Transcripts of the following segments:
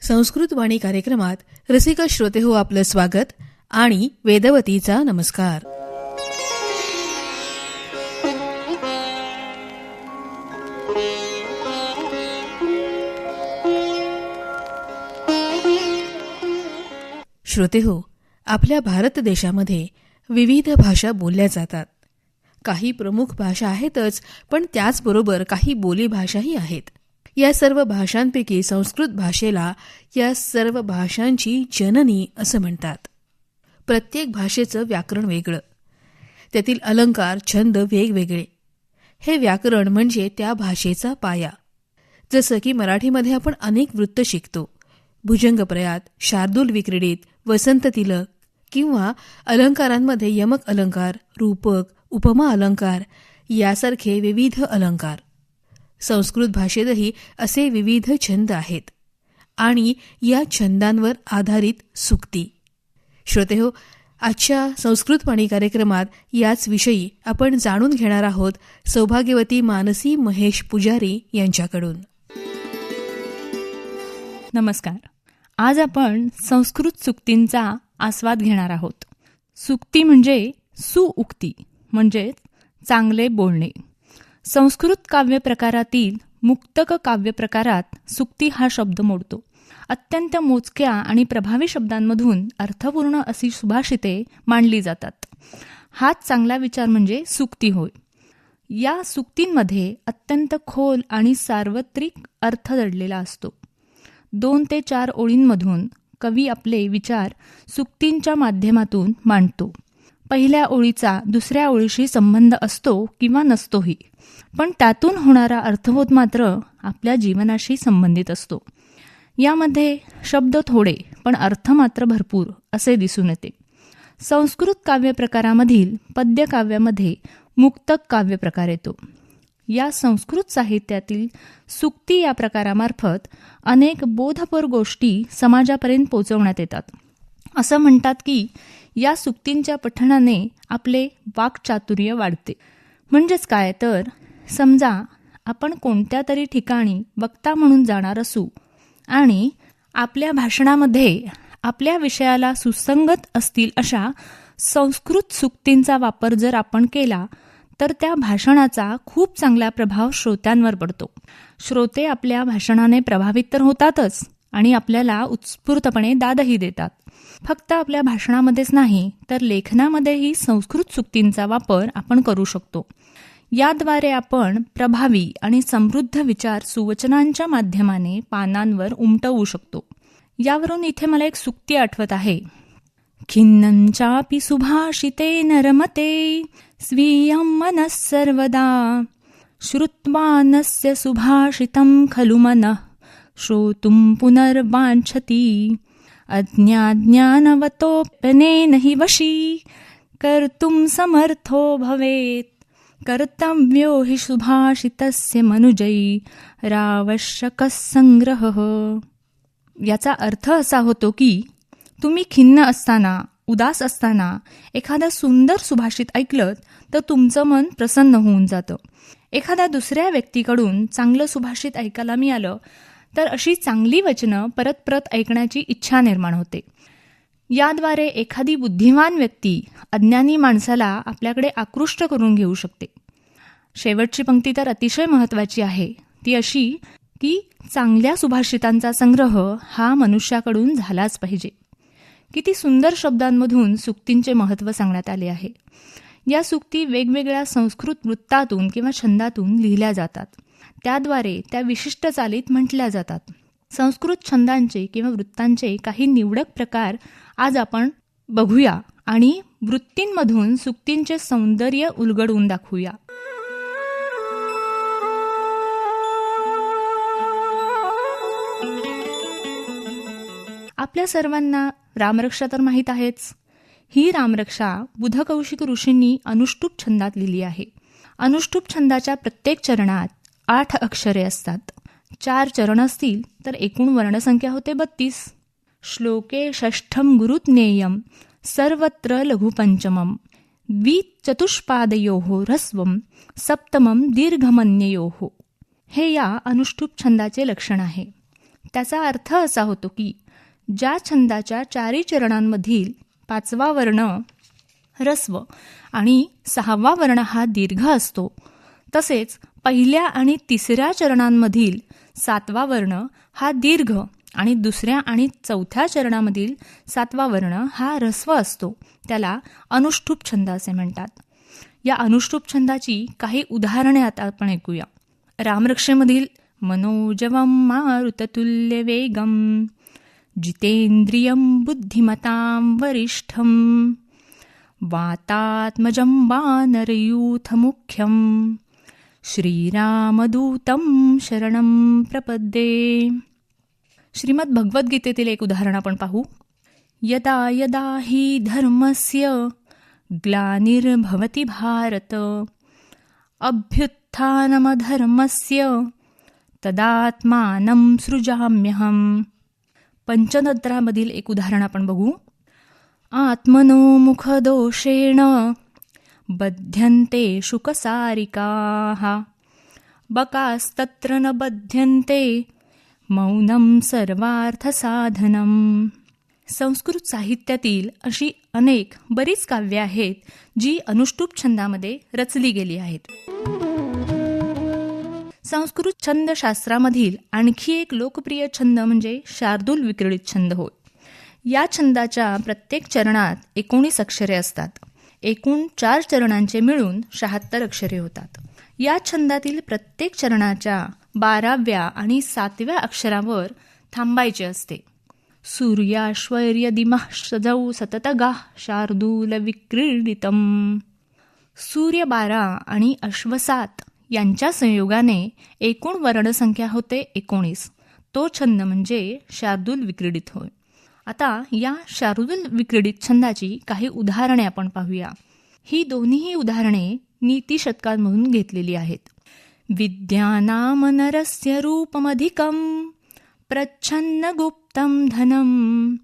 संस्कृत वाणी कार्यक्रमात रसिक श्रोते हो आपलं स्वागत आणि वेदवतीचा नमस्कार. श्रोते हो, आपल्या भारत देशामध्ये विविध भाषा बोलल्या जातात. काही प्रमुख भाषा आहेतच, पण त्याचबरोबर काही बोलीभाषाही आहेत. या सर्व भाषांपैकी संस्कृत भाषेला या सर्व भाषांची जननी असं म्हणतात. प्रत्येक भाषेचं व्याकरण वेगळं, त्यातील अलंकार छंद वेगवेगळे. हे व्याकरण म्हणजे त्या भाषेचा पाया. जसं की मराठीमध्ये आपण अनेक वृत्त शिकतो, भुजंगप्रयात, शार्दूल विक्रीडित, वसंत तिलक, किंवा अलंकारांमध्ये यमक अलंकार, रूपक, उपमा अलंकार यासारखे विविध अलंकार. संस्कृत भाषेतही असे विविध छंद आहेत आणि या छंदांवर आधारित सूक्ती. श्रोतेहो, आजच्या संस्कृत वाणी कार्यक्रमात याच विषयी आपण जाणून घेणार आहोत सौभाग्यवती मानसी महेश पुजारी यांच्याकडून. नमस्कार. आज आपण संस्कृत सूक्तींचा आस्वाद घेणार आहोत. सूक्ती म्हणजे सुउक्ती, म्हणजे चांगले बोलणे. संस्कृत काव्यप्रकारातील मुक्तक काव्यप्रकारात सूक्ती हा शब्द मोडतो. अत्यंत मोजक्या आणि प्रभावी शब्दांमधून अर्थपूर्ण अशी सुभाषिते मांडली जातात. हाच चांगला विचार म्हणजे सूक्ती होय. या सूक्तींमध्ये अत्यंत खोल आणि सार्वत्रिक अर्थ दडलेला असतो. 2 ते 4 ओळींमधून कवी आपले विचार सूक्तींच्या माध्यमातून मांडतो. पहिल्या ओळीचा दुसऱ्या ओळीशी संबंध असतो किंवा नसतोही, पण त्यातून होणारा अर्थबोध मात्र आपल्या जीवनाशी संबंधित असतो. यामध्ये शब्द थोडे पण अर्थ मात्र भरपूर असे दिसून येते. संस्कृत काव्यप्रकारामधील पद्यकाव्यामध्ये मुक्तक काव्यप्रकार येतो. या संस्कृत साहित्यातील सूक्ती या प्रकारामार्फत अनेक बोधपर गोष्टी समाजापर्यंत पोहोचवण्यात येतात. असं म्हणतात की या सूक्तींच्या पठणाने आपले वाक्चातुर्य वाढते. म्हणजेच काय तर, समजा आपण कोणत्या तरी ठिकाणी वक्ता म्हणून जाणार असू आणि आपल्या भाषणामध्ये आपल्या विषयाला सुसंगत असतील अशा संस्कृत सूक्तींचा वापर जर आपण केला तर त्या भाषणाचा खूप चांगला प्रभाव श्रोत्यांवर पडतो. श्रोते आपल्या भाषणाने प्रभावित तर होतातच आणि आपल्याला उत्स्फूर्तपणे दादही देतात. फक्त आपल्या भाषणामध्येच नाही तर लेखनामध्येही संस्कृत सूक्तींचा वापर आपण करू शकतो. याद्वारे आपण प्रभावी आणि समृद्ध विचार सुवचनांच्या माध्यमाने पानांवर उमटवू शकतो. यावरून इथे मला एक सूक्ती आठवत आहे. खिन्नं चापि सुभाषिते नरमते स्वीयं मनः सर्वदा श्रुत्वा नस्य सुभाषितं खलु मनः श्रोतुं पुनर्वाञ्छति अज्ञानवतोऽप्यनेन हि वशी कर्तुं समर्थो भवेत् कर्तव्यो हि सुभाषितस्य मनुजैरावश्यकः संग्रहः. याचा अर्थ असा होतो की तुम्ही खिन्न असताना, उदास असताना एखादा सुंदर सुभाषित ऐकलं तर तुमचं मन प्रसन्न होऊन जातं. एखाद्या दुसऱ्या व्यक्तीकडून चांगलं सुभाषित ऐकायला मिळालं तर अशी चांगली वचनं परत परत ऐकण्याची इच्छा निर्माण होते. याद्वारे एखादी बुद्धिमान व्यक्ती अज्ञानी माणसाला आपल्याकडे आकृष्ट करून घेऊ शकते. शेवटची पंक्ती तर अतिशय महत्त्वाची आहे. ती अशी की चांगल्या सुभाषितांचा संग्रह हा मनुष्याकडून झालाच पाहिजे. किती सुंदर शब्दांमधून सूक्तींचे महत्त्व सांगण्यात आले आहे. या सूक्ती वेगवेगळ्या संस्कृत वृत्तातून किंवा छंदातून लिहिल्या जातात. त्याद्वारे त्या विशिष्ट चालीत म्हटल्या जातात. संस्कृत छंदांचे किंवा वृत्तांचे काही निवडक प्रकार आज आपण बघूया आणि वृत्तींमधून सूक्तींचे सौंदर्य उलगडून दाखवूया. आपल्या सर्वांना रामरक्षा तर माहीत आहेच. ही रामरक्षा बुधकौशिक ऋषींनी अनुष्टुप छंदात लिहिली आहे. अनुष्टुप छंदाच्या प्रत्येक चरणात 8 अक्षरे असतात. 4 चरण असतील तर एकूण वर्णसंख्या होते 32. श्लोके षष्ठम गुरुज्ञेयम सर्वत्र लघुपंचमम द्विचतुष्पादयोः ह्रस्वम सप्तमम दीर्घमन्ययोः. हे या अनुष्टुप छंदाचे लक्षण आहे. त्याचा अर्थ असा होतो की ज्या छंदाच्या 4 चरणांमधील 5वा वर्ण ऱ्हस्व आणि 6वा वर्ण हा दीर्घ असतो, तसेच पहिल्या आणि 3ऱ्या चरणांमधील 7वा वर्ण हा दीर्घ आणि 2ऱ्या आणि 4थ्या चरणामधील 7वा वर्ण हा ऱ्हस्व असतो, त्याला अनुष्टुप छंद असे म्हणतात. या अनुष्टुप छंदाची काही उदाहरणे आता आपण ऐकूया. रामरक्षेमधील मनोजवं मारुततुल्य वेगं जितेंद्रियं बुद्धिमतां वरिष्ठं वातात्मजं वानरयूथमुख्यं श्रीरामदूतं शरणं प्रपद्ये. श्रीमद भगवद्गीतेतील एक उदाहरण आपण पाहू. यदा यदा हि धर्मस्य ग्लानिर्भवति भारत अभ्युत्थानमधर्मस्य तदात्मानं सृजाम्यहम्. पंचतंत्रामधील एक उदाहरण आपण बघू. आत्मनो मुखदोषेण बध्यन्ते शुकसारिकाः बकास्तत्र न बध्यन्ते मौनं सर्वार्थसाधनम्. संस्कृत साहित्यातील अशी बरीच काव्ये आहेत जी अनुष्टुप छंदामध्ये रचली गेली आहेत. संस्कृत छंदशास्त्रामधील आणखी एक लोकप्रिय छंद म्हणजे शार्दूल विक्रीडित छंद होय. या छंदाच्या प्रत्येक चरणात 19 अक्षरे असतात. एकूण 4 चरणांचे मिळून 76 अक्षरे होतात. या छंदातील प्रत्येक चरणाच्या 12व्या आणि 7व्या अक्षरावर थांबायचे असते. सूर्याश्वर्यदिमः सजौ सततगाः शार्दूल विक्रीडितम्. सूर्य 12 आणि अश्व 7 यांच्या संयोगाने एकूण वर्णसंख्या होते 19. तो छंद म्हणजे शार्दूल विक्रीडित होय. आता या शार्दूल विक्रीडित छंदाची काही उदाहरणे आपण पाहूया. ही दोन्ही उदाहरणे नीतिशतकांमधून घेतलेली आहेत. विद्यानाम नरस्य रूपमधिकं प्रच्छन्न गुप्तं धनं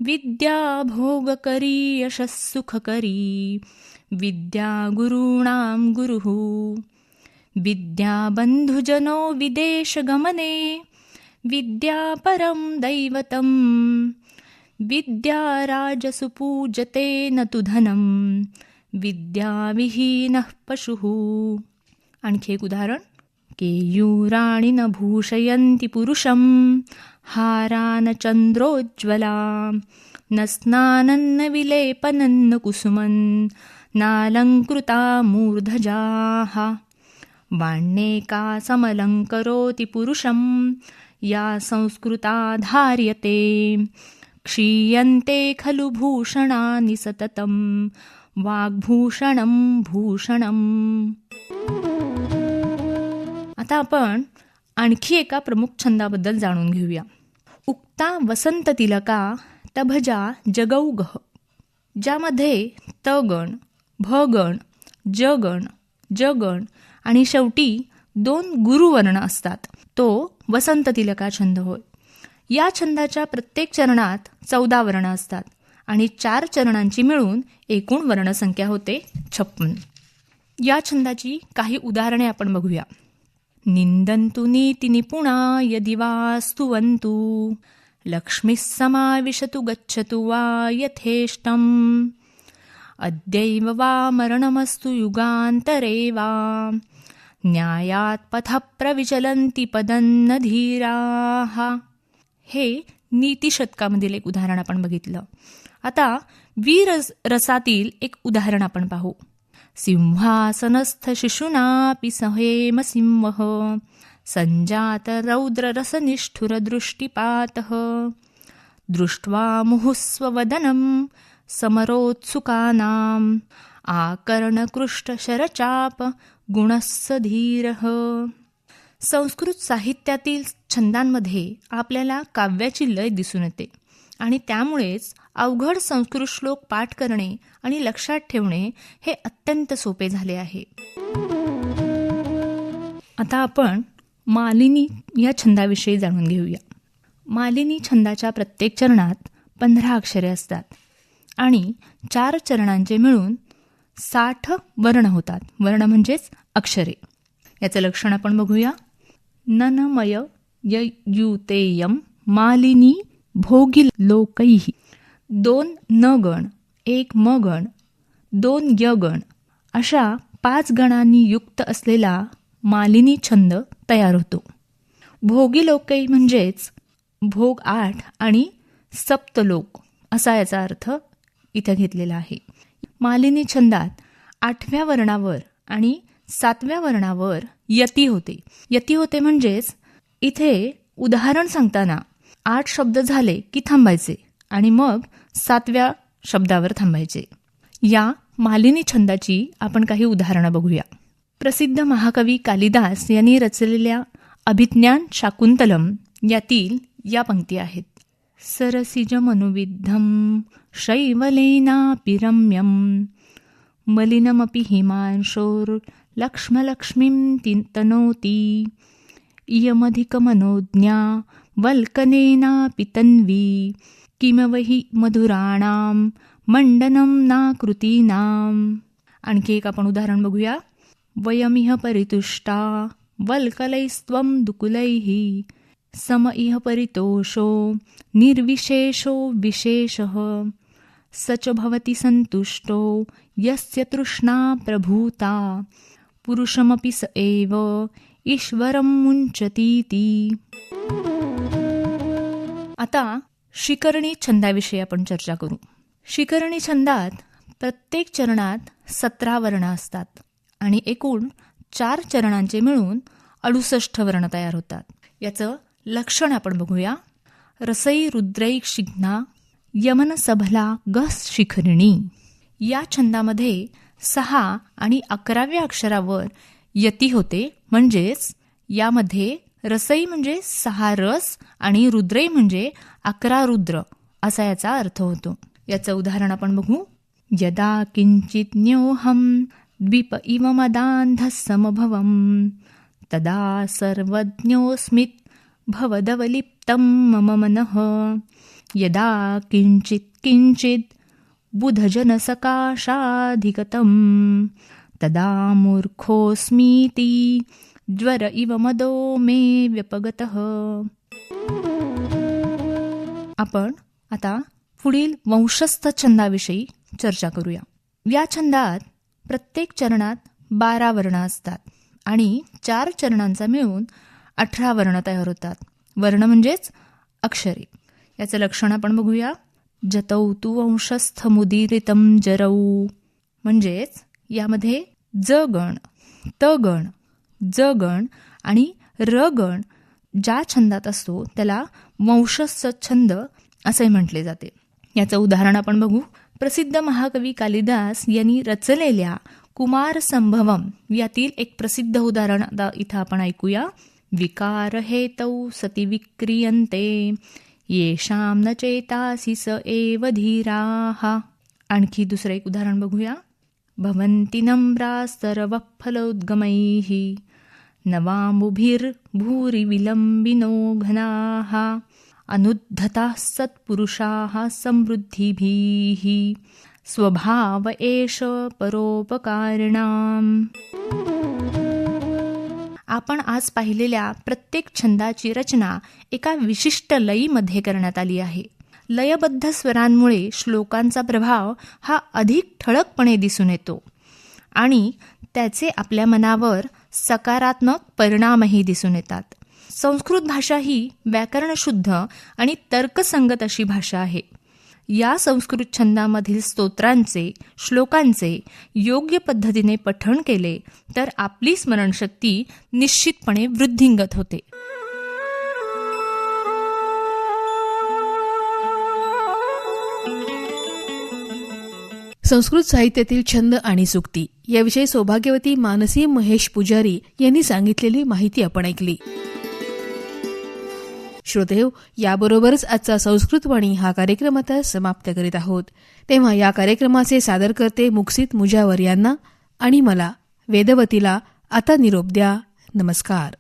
विद्या भोगकरी यशस्सुखकरी विद्या गुरूणां गुरुः विद्या बंधुजनो विदेशगमने विद्या परं दैवतं विद्या राजसु पूजते न तु धनं विद्या विहीनः पशुः. आणखी एक उदाहरण. केयूराणि न भूषयन्ति पुरुषं हारान चंद्रोज्ज्वला न स्नानन्न विलेपनन्न कुसुमं नालंकृता मूर्धजाः वाण्येका समलंकरोति पुरुषं या संस्कृता धार्यते क्षीयन्ते खलु भूषणानि सततं वाग्भूषणं भूषणम्. आता आपण आणखी एका प्रमुख छंदाबद्दल जाणून घेऊया. उक्ता वसंत तिलका तभजा जगौगः, ज्यामध्ये तगण, भगण, जगण, जगण आणि शेवटी 2 गुरुवर्ण असतात, तो वसंत तिलका छंद होय. या छंदाच्या प्रत्येक चरणात 14 वर्ण असतात आणि 4 चरणांची मिळून एकूण वर्णसंख्या होते 56. या छंदाची काही उदाहरणे आपण बघूया. निंदन्तु नीति निपुणा यदि वा स्तुवन्तु लक्ष्मीः समाविशतु गच्छतु वा यथेष्टम् अद्यैव वा मरणमस्तु युगान्तरे वा न्यायात् पथः प्रविचलन्ति पदन्न धीराः. हे नीतिशतकामधील एक उदाहरण आपण बघितलं. आता वीर रसातील एक उदाहरण आपण पाहू. सिंहासनस्थ शिशुनापि सहेम सिंहः संजात रौद्र रसनिष्ठुर दृष्टिपातः दृष्ट्वा मुहुस्ववदनं समरोत्सुकानां आकर्णकृष्ट शरचाप गुणस्स धीरः. संस्कृत साहित्यातील छंदांमध्ये आपल्याला काव्याची लय दिसून येते आणि त्यामुळेच अवघड संस्कृत श्लोक पाठ करणे आणि लक्षात ठेवणे हे अत्यंत सोपे झाले आहे. आता आपण मालिनी या छंदाविषयी जाणून घेऊया. मालिनी छंदाच्या प्रत्येक चरणात 15 अक्षरे असतात आणि 4 चरणांचे मिळून 60 वर्ण होतात. वर्ण म्हणजेच अक्षरे. याचं लक्षण आपण बघूया. ननमय ययुतेयं मालिनी भोगिलोकैः. 2 नगण, 1 मगण, 2 यगण अशा 5 गणांनी युक्त असलेला मालिनी छंद तयार होतो. भोगिलोकै म्हणजेच भोग 8 आणि सप्तलोक असा याचा अर्थ इथे घेतलेला आहे. मालिनी छंदात 8व्या वर्णावर आणि 7व्या वर्णावर यती होते. यती होते म्हणजेच इथे उदाहरण सांगताना 8 शब्द झाले की थांबायचे आणि मग 7व्या शब्दावर थांबायचे. या मालिनी छंदाची आपण काही उदाहरणं बघूया. प्रसिद्ध महाकवी कालिदास यांनी रचलेल्या अभिज्ञान शाकुंतलम यातील या पंक्ती आहेत. सरसिजमनुविद्धं शैवलेनापि रम्यं मलिनमपि हिमांशोर्लक्ष्मलक्ष्मीं तनोति इयमधिकमनोज्ञा वल्कनेनापि तन्वी किमवहि मधुराणां मंडनं नाकृतीनां. आणखी एक आपण उदाहरण बघूया. वयमिह परितुष्टा वल्कलैस्त्वं दुकुलैः सम इह परितोषो निर्विशेषो विशेषः सच भवति संतुष्टो यस्य तृष्णा प्रभूता पुरुषमपि स एव ईश्वरं मुञ्चतीति. आता शिकरणी छंदाविषयी आपण चर्चा करू. शिकरणी छंदात प्रत्येक चरणात 17 वर्ण असतात आणि एकूण 4 चरणांचे मिळून 68 वर्ण तयार होतात. याचं लक्षण आपण बघूया. रसई रुद्रैक शिघ्ना यमन सबला गस शिखरिणी. या छंदामध्ये 6 आणि 11व्या अक्षरावर यती होते. म्हणजेच यामध्ये रसई म्हणजे 6 रस आणि रुद्रै म्हणजे 11 रुद्र असा याचा अर्थ होतो. याचं उदाहरण आपण बघू. यदा किंचित न्योहम द्वीप इव मदांध समभवम तदा सर्वज्ञोस्मित भवदवलिप्तं मम मनः यदा किंचित किंचित बुधजनसकाशाधिगतं तदा मूर्खोऽस्मीति ज्वर इव मदो मे व्यपगतः. आपण आता पुढील वंशस्थ छंदाविषयी चर्चा करूया. या छंदात प्रत्येक चरणात 12 वर्ण असतात आणि 4 चरणांचा मिळून 18 वर्ण तयार होतात. वर्ण म्हणजेच अक्षरे. याचं लक्षण आपण बघूया. जतौ तु वंशस्थ मुदीरितं जरौ. म्हणजेच यामध्ये ज गण, त गण, ज गण आणि र गण ज्या छंदात असतो त्याला वंशस्थ छंद असे म्हटले जाते. याचं उदाहरण आपण बघू. प्रसिद्ध महाकवी कालिदास यांनी रचलेल्या कुमार संभवम यातील एक प्रसिद्ध उदाहरण इथं आपण ऐकूया. विकार हेतौ सति विक्रियन्ते येषां न चेतासि स एव धीराः. आणखी दुसरं एक उदाहरण बघूया. भवन्ति नम्रास्तरवफलोद्गमैः नवामुभिर्भूरि विलम्बिनो घनाः अनुद्धताः सत्पुरुषाः समृद्धिभिः स्वभाव एष परोपकारिणाम्. आपण आज पाहिलेल्या प्रत्येक छंदाची रचना एका विशिष्ट लयीमध्ये करण्यात आली आहे. लयबद्ध स्वरांमुळे श्लोकांचा प्रभाव हा अधिक ठळकपणे दिसून येतो आणि त्याचे आपल्या मनावर सकारात्मक परिणामही दिसून येतात. संस्कृत भाषा ही व्याकरणशुद्ध आणि तर्कसंगत अशी भाषा आहे. या संस्कृत छंदामधील स्तोत्रांचे, श्लोकांचे योग्य पद्धतीने पठण केले तर आपली स्मरणशक्ती निश्चितपणे वृद्धिंगत होते. संस्कृत साहित्यातील छंद आणि सुक्ती याविषयी सौभाग्यवती मानसी महेश पुजारी यांनी सांगितलेली माहिती आपण ऐकली. श्रोतेहो, याबरोबरच आजचा संस्कृतवाणी हा कार्यक्रम आता समाप्त करीत आहोत. तेव्हा या कार्यक्रमाचे सादरकर्ते मुक्सित मुजावर यांना आणि मला वेदवतीला आता निरोप द्या. नमस्कार.